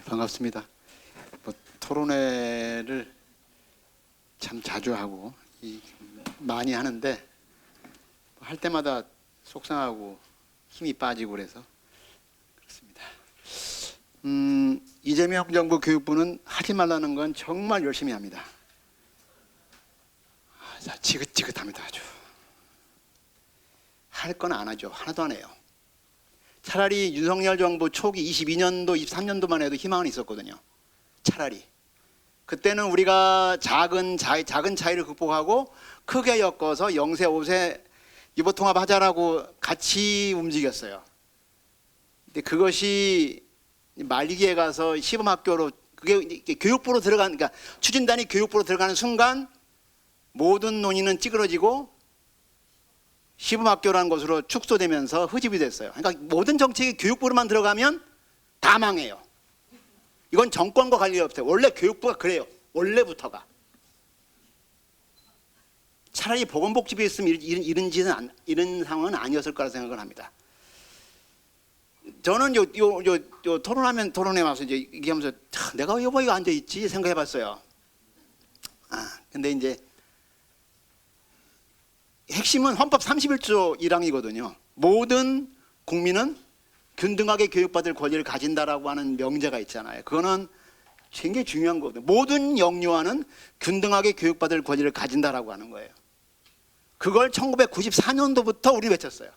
반갑습니다. 토론회를 참 자주 하고 많이 하는데 할 때마다 속상하고 힘이 빠지고 그래서 그렇습니다. 이재명 정부 교육부는 하지 말라는 건 정말 열심히 합니다. 지긋지긋합니다. 아주 할 건 안 하죠. 하나도 안 해요. 차라리 윤석열 정부 초기 22년도, 23년도만 해도 희망은 있었거든요. 차라리 그때는 우리가 작은 차이를 극복하고 크게 엮어서 0세, 5세 유보통합하자라고 같이 움직였어요. 근데 그것이 말기에 가서 시범학교로 그게 교육부로 들어간, 그러니까 추진단이 교육부로 들어가는 순간 모든 논의는 찌그러지고 시범학교라는 것으로 축소되면서 흐집이 됐어요. 그러니까 모든 정책이 교육부로만 들어가면 다 망해요. 이건 정권과 관계가 없어요. 원래 교육부가 그래요. 원래부터가. 차라리 보건복지부에 있으면 이런 상황은 아니었을 거라 생각을 합니다. 저는 요 토론회 와서 이제 얘기하면서 내가 왜 여기가 앉아 있지 생각해봤어요. 근데 이제 핵심은 헌법 31조 1항이거든요. 모든 국민은 균등하게 교육받을 권리를 가진다라고 하는 명제가 있잖아요. 그거는 굉장히 중요한 거거든요. 모든 영유아는 균등하게 교육받을 권리를 가진다라고 하는 거예요. 그걸 1994년도부터 우리 외쳤어요.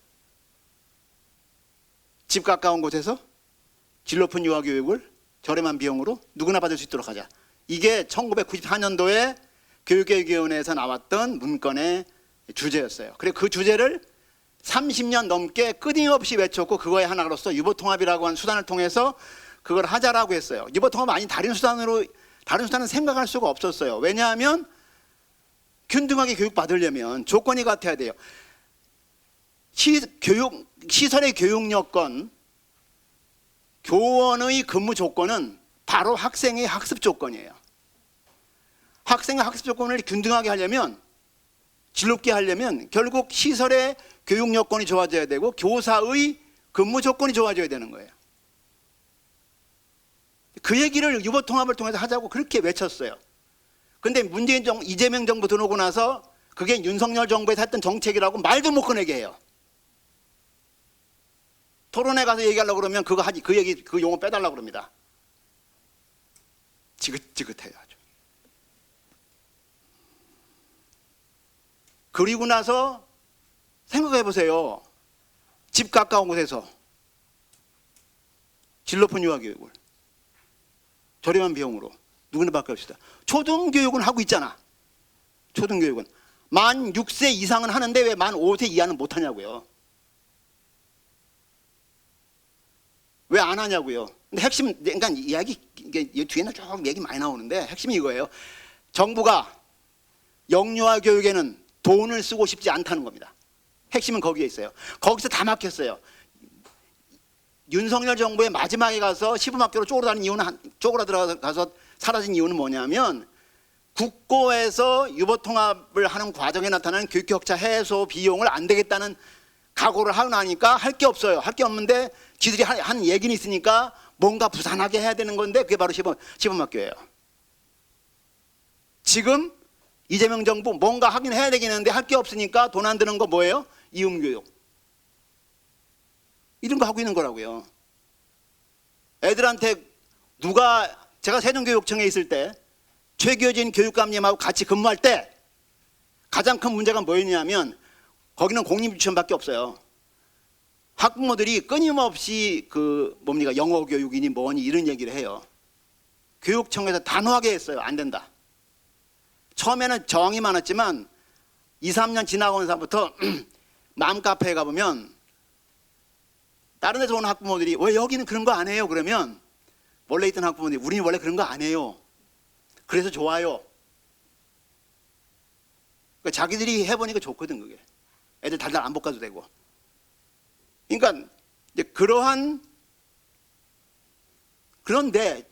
집 가까운 곳에서 질 높은 유아교육을 저렴한 비용으로 누구나 받을 수 있도록 하자. 이게 1994년도에 교육개혁위원회에서 나왔던 문건의 주제였어요. 그리고 그 주제를 30년 넘게 끊임없이 외쳤고 그거의 하나로서 유보통합이라고 하는 수단을 통해서 그걸 하자라고 했어요. 유보통합 아닌 다른 수단은 생각할 수가 없었어요. 왜냐하면 균등하게 교육받으려면 조건이 같아야 돼요. 시설의 교육 여건, 교원의 근무 조건은 바로 학생의 학습 조건이에요. 학생의 학습 조건을 균등하게 하려면, 질 높게 하려면 결국 시설의 교육 여건이 좋아져야 되고 교사의 근무 조건이 좋아져야 되는 거예요. 그 얘기를 유보통합을 통해서 하자고 그렇게 외쳤어요. 근데 이재명 정부 들어오고 나서 그게 윤석열 정부에서 했던 정책이라고 말도 못 꺼내게 해요. 토론회 가서 얘기하려고 그러면 그 용어 빼달라고 그럽니다. 지긋지긋해요. 아주. 그리고 나서 생각해 보세요. 집 가까운 곳에서 질 높은 유아교육을 저렴한 비용으로 누구나 받을 수 있다. 초등교육은 하고 있잖아. 초등교육은 만 6세 이상은 하는데 왜 만 5세 이하는 못 하냐고요. 왜 안 하냐고요. 근데 핵심, 그러니까 이야기 뒤에는 조금 얘기 많이 나오는데 핵심이 이거예요. 정부가 영유아 교육에는 돈을 쓰고 싶지 않다는 겁니다. 핵심은 거기에 있어요. 거기서 다 막혔어요. 윤석열 정부의 마지막에 가서 시범학교로 쪼그라들어가서 사라진 이유는 뭐냐면 국고에서 유보통합을 하는 과정에 나타나는 교육격차 해소 비용을 안 되겠다는 각오를 하고 나니까 할 게 없어요. 할 게 없는데 지들이 한 얘기는 있으니까 뭔가 부산하게 해야 되는 건데 그게 바로 시범학교예요. 지금 이재명 정부 뭔가 하긴 해야 되겠는데 할 게 없으니까 돈 안 드는 거 뭐예요? 이음교육. 이런 거 하고 있는 거라고요. 애들한테 제가 세종교육청에 있을 때 최규진 교육감님하고 같이 근무할 때 가장 큰 문제가 뭐였냐면 거기는 공립유치원밖에 없어요. 학부모들이 끊임없이 영어 교육이니 뭐니 이런 얘기를 해요. 교육청에서 단호하게 했어요. 안 된다. 처음에는 저항이 많았지만 2, 3년 지나고 나서부터 맘카페에 가보면 다른 데서 오는 학부모들이 왜 여기는 그런 거 안 해요? 그러면 원래 있던 학부모들이 우리는 원래 그런 거 안 해요. 그래서 좋아요. 그러니까 자기들이 해보니까 좋거든 그게. 애들 달달 안 볶아도 되고. 그러니까 이제 그런데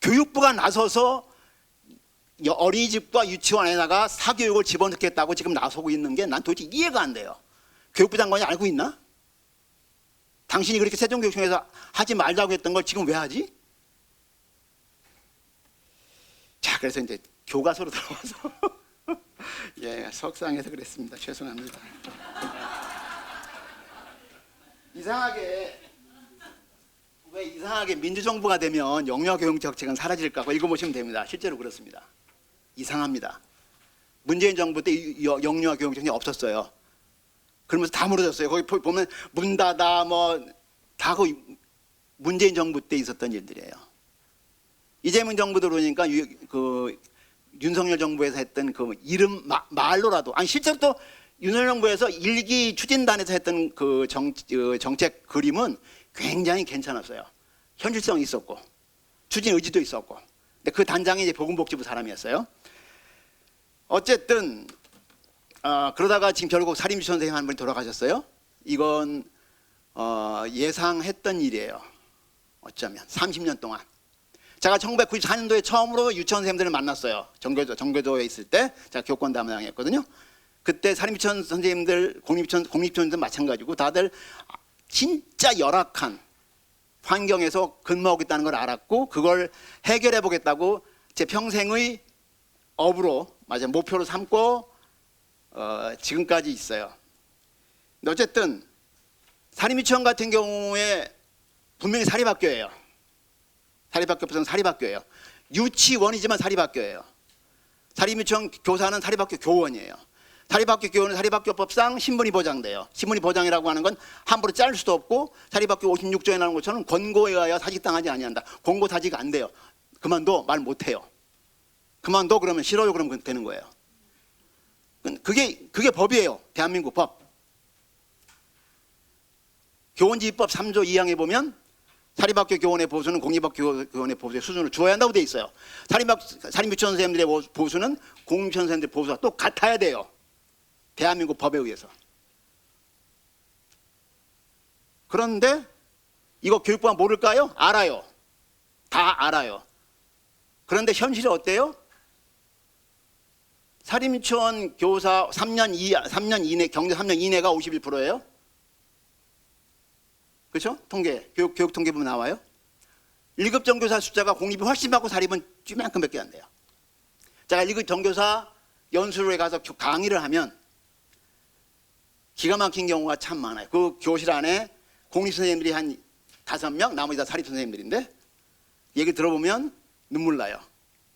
교육부가 나서서 어린이집과 유치원에다가 사교육을 집어넣겠다고 지금 나서고 있는 게 난 도대체 이해가 안 돼요. 교육부 장관이 알고 있나? 당신이 그렇게 세종교육청에서 하지 말자고 했던 걸 지금 왜 하지? 그래서 이제 교과서로 들어와서 예, 석상해서 그랬습니다. 죄송합니다. 이상하게 민주정부가 되면 영유아교육 정책은 사라질까? 이거 보시면 됩니다. 실제로 그렇습니다. 이상합니다. 문재인 정부 때 영유아교육 정책이 없었어요. 그러면서 다 무너졌어요. 거기 보면 문 닫아 다 그 문재인 정부 때 있었던 일들이에요. 이재명 정부 들어오니까 그 윤석열 정부에서 했던 그 이름 말로라도, 아니 실제로 또 윤석열 정부에서 일기 추진단에서 했던 그 정책 그림은 굉장히 괜찮았어요. 현실성이 있었고 추진 의지도 있었고. 근데 그 단장이 이제 보건복지부 사람이었어요. 어쨌든 그러다가 지금 결국 사립유치원 선생님 한 분이 돌아가셨어요. 이건 예상했던 일이에요. 어쩌면 30년 동안. 제가 1994년도에 처음으로 유치원 선생님들을 만났어요. 정교조에 있을 때 제가 교권 담당했거든요. 그때 사립유치원 선생님들, 공립유치원도 마찬가지고 다들 진짜 열악한 환경에서 근무하고 있다는 걸 알았고 그걸 해결해 보겠다고 제 평생의 업으로, 맞아요, 목표로 삼고 지금까지 있어요. 근데 어쨌든 사립유치원 같은 경우에 분명히 사립학교예요. 사립학교는 사립학교예요. 유치원이지만 사립학교예요. 사립유치원 교사는 사립학교 교원이에요. 사립학교 교원은 사립학교법상 신분이 보장돼요. 신분이 보장이라고 하는 건 함부로 자를 수도 없고 사립학교 56조에 나오는 것처럼 권고에 의하여 사직당하지 아니한다. 권고 사직 안 돼요. 그만둬 말 못해요. 그만둬 그러면 싫어요 그러면 되는 거예요. 그게 법이에요. 대한민국 법. 교원지휘법 3조 2항에 보면 사립학교 교원의 보수는 공립학교 교원의 보수의 수준을 주어야 한다고 돼 있어요. 사립유치원 선생님들의 보수는 공립유치원 선생님들의 보수와 똑같아야 돼요. 대한민국 법에 의해서. 그런데 이거 교육부가 모를까요? 알아요. 다 알아요. 그런데 현실이 어때요? 사립유치원 교사 3년 이내, 경제 3년 이내가 51%예요. 그렇죠? 통계, 교육 통계 보면 나와요. 1급 정교사 숫자가 공립이 훨씬 많고 사립은 쥐만큼밖에 안 돼요. 제가 1급 정교사 연수로에 가서 강의를 하면 기가 막힌 경우가 참 많아요. 그 교실 안에 공립 선생님들이 한 5명, 나머지 다 사립 선생님들인데 얘기 들어보면 눈물 나요.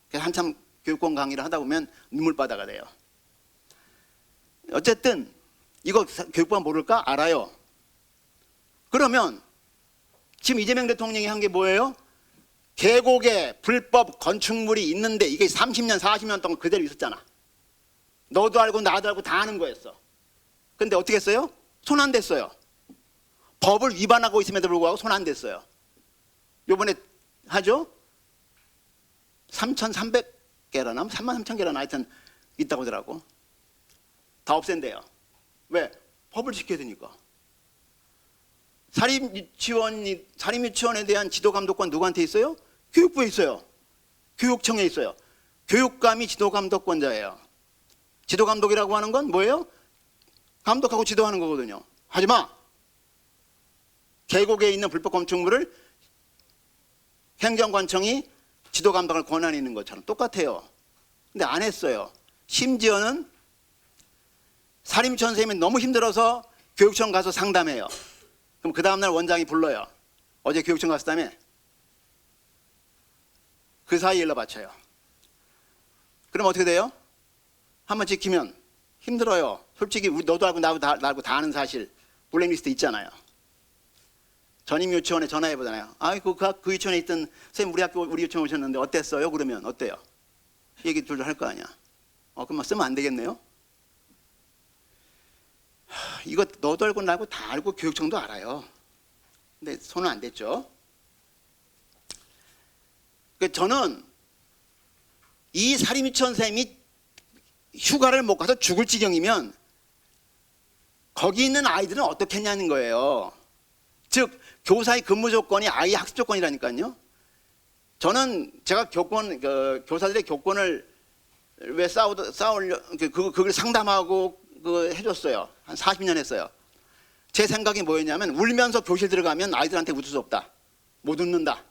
그래서 한참 교육권 강의를 하다 보면 눈물바다가 돼요. 어쨌든 이거 교육부가 모를까? 알아요. 그러면 지금 이재명 대통령이 한 게 뭐예요? 계곡에 불법 건축물이 있는데 이게 30년, 40년 동안 그대로 있었잖아. 너도 알고 나도 알고 다 아는 거였어. 근데 어떻게 했어요? 손 안 댔어요. 법을 위반하고 있음에도 불구하고 손 안 댔어요. 요번에 하죠? 3,300개라나 33,000개라나 하여튼 있다고 하더라고. 다 없앤대요. 왜? 법을 지켜야 되니까. 사립유치원에 대한 지도감독권 누구한테 있어요? 교육부에 있어요. 교육청에 있어요. 교육감이 지도감독권자예요. 지도감독이라고 하는 건 뭐예요? 감독하고 지도하는 거거든요. 하지마. 계곡에 있는 불법 건축물을 행정관청이 지도감독할 권한이 있는 것처럼 똑같아요. 근데 안 했어요. 심지어는 사립유치원 선생님이 너무 힘들어서 교육청 가서 상담해요. 그럼 그 다음날 원장이 불러요. 어제 교육청 갔었다며? 그 사이에 일러 바쳐요. 그럼 어떻게 돼요? 한번 지키면 힘들어요. 솔직히 너도 알고 나도 알고 다 아는 사실 블랙리스트 있잖아요. 전임 유치원에 전화해 보잖아요. 아이고 그 유치원에 있던 선생님 우리 유치원 오셨는데 어땠어요? 그러면 어때요? 얘기 둘 할 거 아니야. 그럼 쓰면 안 되겠네요. 이거 너도 알고 나도 다 알고 교육청도 알아요. 근데 손은 안 댔죠. 저는 이 사립유치원 선생님이 휴가를 못 가서 죽을 지경이면 거기 있는 아이들은 어떻게 했냐는 거예요. 즉 교사의 근무 조건이 아이의 학습 조건이라니까요. 저는 제가 교사들의 교권을 왜 그걸 상담하고 해줬어요. 한 40년 했어요. 제 생각이 뭐였냐면 울면서 교실 들어가면 아이들한테 웃을 수 없다. 못 웃는다.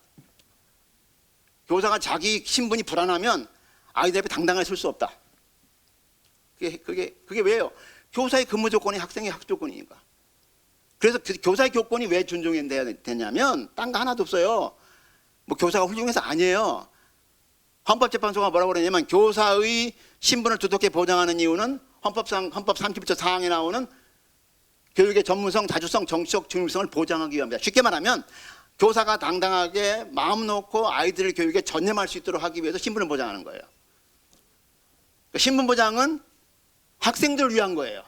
교사가 자기 신분이 불안하면 아이들 앞에 당당하게 설 수 없다. 그게 왜요? 교사의 근무 조건이 학생의 학습 조건이니까. 그래서 교사의 교권이 왜 존중해야 되냐면 딴 거 하나도 없어요. 뭐 교사가 훌륭해서 아니에요. 헌법재판소가 뭐라고 그러냐면 교사의 신분을 두텁게 보장하는 이유는 헌법 31조 4항에 나오는 교육의 전문성, 다주성, 정치적 중립성을 보장하기 위함이다. 쉽게 말하면 교사가 당당하게 마음 놓고 아이들의 교육에 전념할 수 있도록 하기 위해서 신분을 보장하는 거예요. 신분 보장은 학생들을 위한 거예요.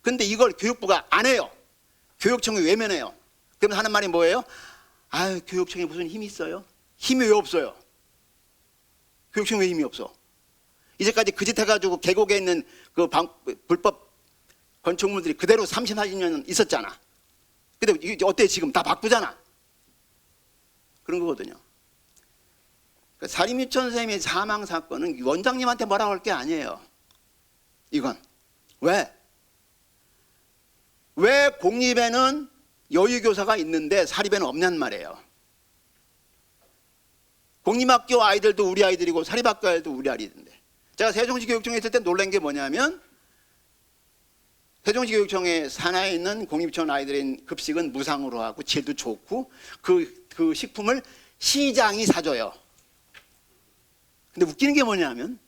근데 이걸 교육부가 안 해요. 교육청이 외면해요. 그러면 하는 말이 뭐예요? 아유, 교육청에 무슨 힘이 있어요? 힘이 왜 없어요? 교육청에 왜 힘이 없어? 이제까지 그 짓 해가지고 계곡에 있는 그 불법 건축물들이 그대로 30, 40년 있었잖아. 근데 이게 어때 지금? 다 바꾸잖아. 그런 거거든요. 사립유치원 선생님의 사망 사건은 원장님한테 뭐라고 할 게 아니에요. 이건. 왜? 왜 공립에는 여유교사가 있는데 사립에는 없냔 말이에요. 공립학교 아이들도 우리 아이들이고 사립학교 아이들도 우리 아이들인데, 제가 세종시교육청에 있을 때 놀란 게 뭐냐면 세종시교육청에 산하에 있는 공립유치원 아이들의 급식은 무상으로 하고 질도 좋고 그 식품을 시장이 사줘요. 근데 웃기는 게 뭐냐면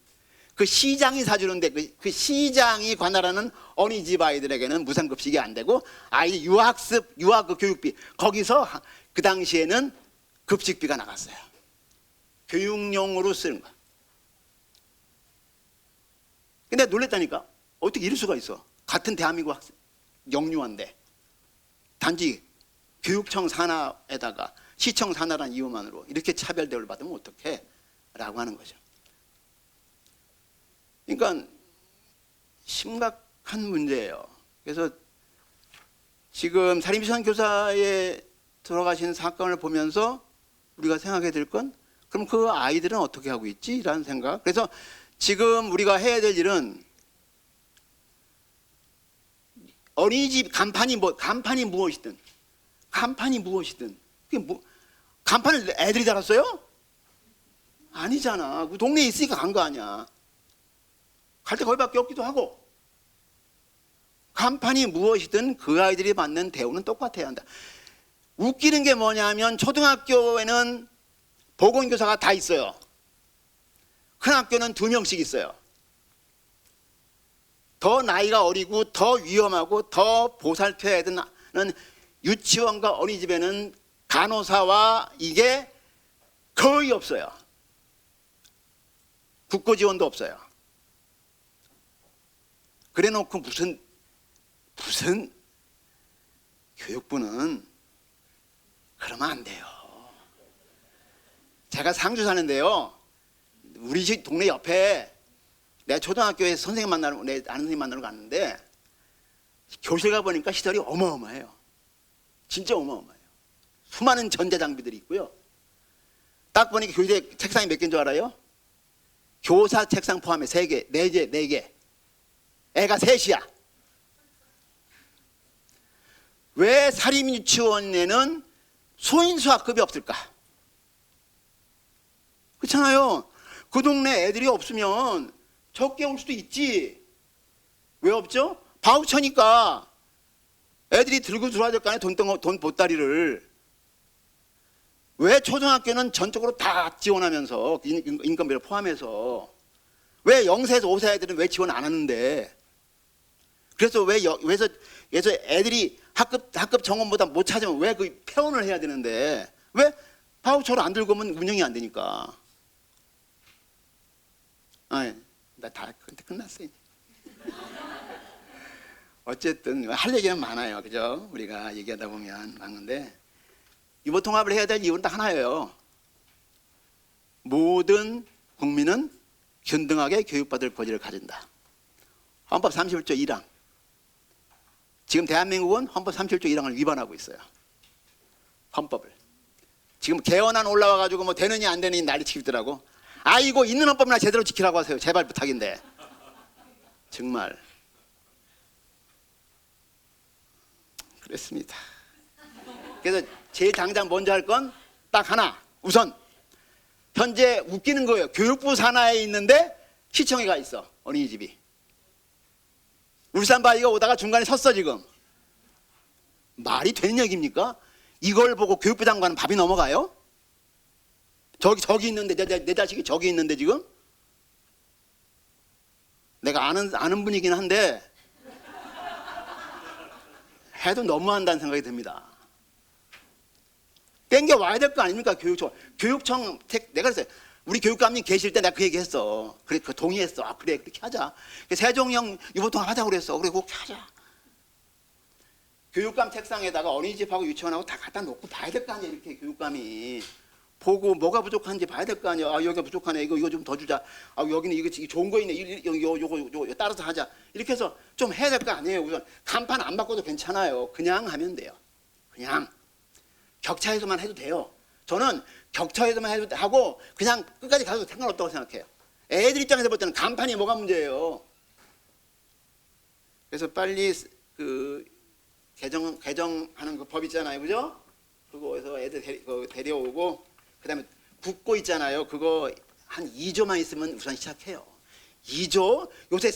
그 시장이 사주는데 그 시장이 관할하는 어린이집 아이들에게는 무상급식이 안 되고 아이들 유학 그 교육비, 거기서 그 당시에는 급식비가 나갔어요. 교육용으로 쓰는 거야. 근데 놀랬다니까. 어떻게 이럴 수가 있어? 같은 대한민국 학생, 영유아인데 단지 교육청 산하에다가 시청 산하라는 이유만으로 이렇게 차별 대우를 받으면 어떡해? 라고 하는 거죠. 그러니까 심각한 문제예요. 그래서 지금 사립유치원 교사에 들어가신 사건을 보면서 우리가 생각해야 될 건, 그럼 그 아이들은 어떻게 하고 있지? 라는 생각. 그래서 지금 우리가 해야 될 일은 어린이집 간판이 무엇이든 그게 간판을 애들이 달았어요? 아니잖아. 그 동네에 있으니까 간 거 아니야. 갈 때 거기밖에 없기도 하고. 간판이 무엇이든 그 아이들이 받는 대우는 똑같아야 한다. 웃기는 게 뭐냐면 초등학교에는 보건교사가 다 있어요. 큰 학교는 2명씩 있어요. 더 나이가 어리고 더 위험하고 더 보살펴야 되는 유치원과 어린이집에는 간호사와 이게 거의 없어요. 국고 지원도 없어요. 그래 놓고 무슨 교육부는 그러면 안 돼요. 제가 상주 사는데요, 우리 집 동네 옆에 내가 초등학교에 선생님 만나러, 내 아는 선생님 만나러 갔는데 교실 가보니까 시설이 어마어마해요. 진짜 어마어마해요. 수많은 전자장비들이 있고요. 딱 보니까 교실에 책상이 몇 개인 줄 알아요? 교사 책상 포함해 3개, 4개. 애가 3이야. 왜 사립유치원에는 소인수학급이 없을까? 그렇잖아요. 그 동네 애들이 없으면 적게 올 수도 있지. 왜 없죠? 바우처니까 애들이 들고 들어와야 될 거 아니에요. 돈 보따리를. 왜 초등학교는 전적으로 다 지원하면서 인건비를 포함해서 왜 0세에서 5세 애들은 왜 지원 안 하는데? 그래서 그래서 애들이 학급 정원보다 못 찾으면 왜 그 폐원을 해야 되는데 왜 바우처를 안 들고 오면 운영이 안 되니까? 나 다 끝났어요. 어쨌든 할 얘기는 많아요, 그죠? 우리가 얘기하다 보면 많은데 유보 통합을 해야 될 이유는 딱 하나예요. 모든 국민은 균등하게 교육받을 권리를 가진다. 헌법 31조 1항. 지금 대한민국은 헌법 31조 1항을 위반하고 있어요. 헌법을. 지금 개헌안 올라와가지고 뭐 되느냐 안 되느냐 난리치더라고. 아이고, 있는 헌법이나 제대로 지키라고 하세요. 제발 부탁인데. 정말. 그렇습니다. 그래서 제일 당장 먼저 할 건 딱 하나. 우선 현재 웃기는 거예요. 교육부 산하에 있는데 시청에 가 있어. 어린이집이. 울산 바이가 오다가 중간에 섰어 지금. 말이 되는 얘기입니까? 이걸 보고 교육부 장관은 밥이 넘어가요? 저기 있는데 내 자식이 저기 있는데 지금? 내가 아는 분이긴 한데 해도 너무한다는 생각이 듭니다. 땡겨 와야 될 거 아닙니까? 교육청 내가 그랬어요. 우리 교육감님 계실 때 내가 그 얘기했어. 그래 그 동의했어. 아 그래 그렇게 하자. 세종형 유보통합 하자고 그랬어. 그래 그렇게 하자. 교육감 책상에다가 어린이집하고 유치원하고 다 갖다 놓고 봐야 될 거 아니야. 이렇게 교육감이 보고 뭐가 부족한지 봐야 될 거 아니야. 아 여기가 부족하네. 이거 좀 더 주자. 아 여기는 이거 좋은 거 있네. 요거 따라서 하자. 이렇게 해서 좀 해야 될 거 아니에요. 우선 간판 안 바꿔도 괜찮아요. 그냥 하면 돼요. 그냥 격차에서만 해도 돼요. 저는 격차에서만 해도 하고 그냥 끝까지 가도 상관없다고 생각해요. 애들 입장에서 볼 때는 간판이 뭐가 문제예요. 그래서 빨리 그 개정하는 그 법 있잖아요, 그죠? 그거에서 애들 데려오고 그다음에 국고 있잖아요. 그거 한 2조만 있으면 우선 시작해요. 2조 요새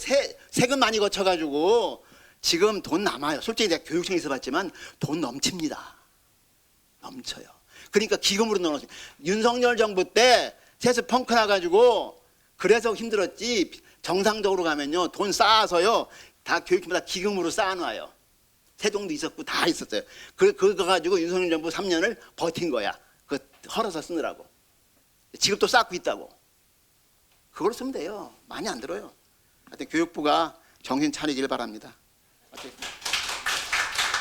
세금 많이 거쳐가지고 지금 돈 남아요. 솔직히 내가 교육청에서 봤지만 돈 넘칩니다. 넘쳐요. 그러니까 기금으로 넣어놓으세요. 윤석열 정부 때 세수 펑크 나가지고 그래서 힘들었지. 정상적으로 가면요 돈 쌓아서요 다 교육청마다 기금으로 쌓아놔요. 세종도 있었고 다 있었어요. 그거 가지고 윤석열 정부 3년을 버틴 거야. 그 헐어서 쓰느라고. 지금 또 쌓고 있다고. 그걸 쓰면 돼요. 많이 안 들어요. 하여튼 교육부가 정신 차리길 바랍니다.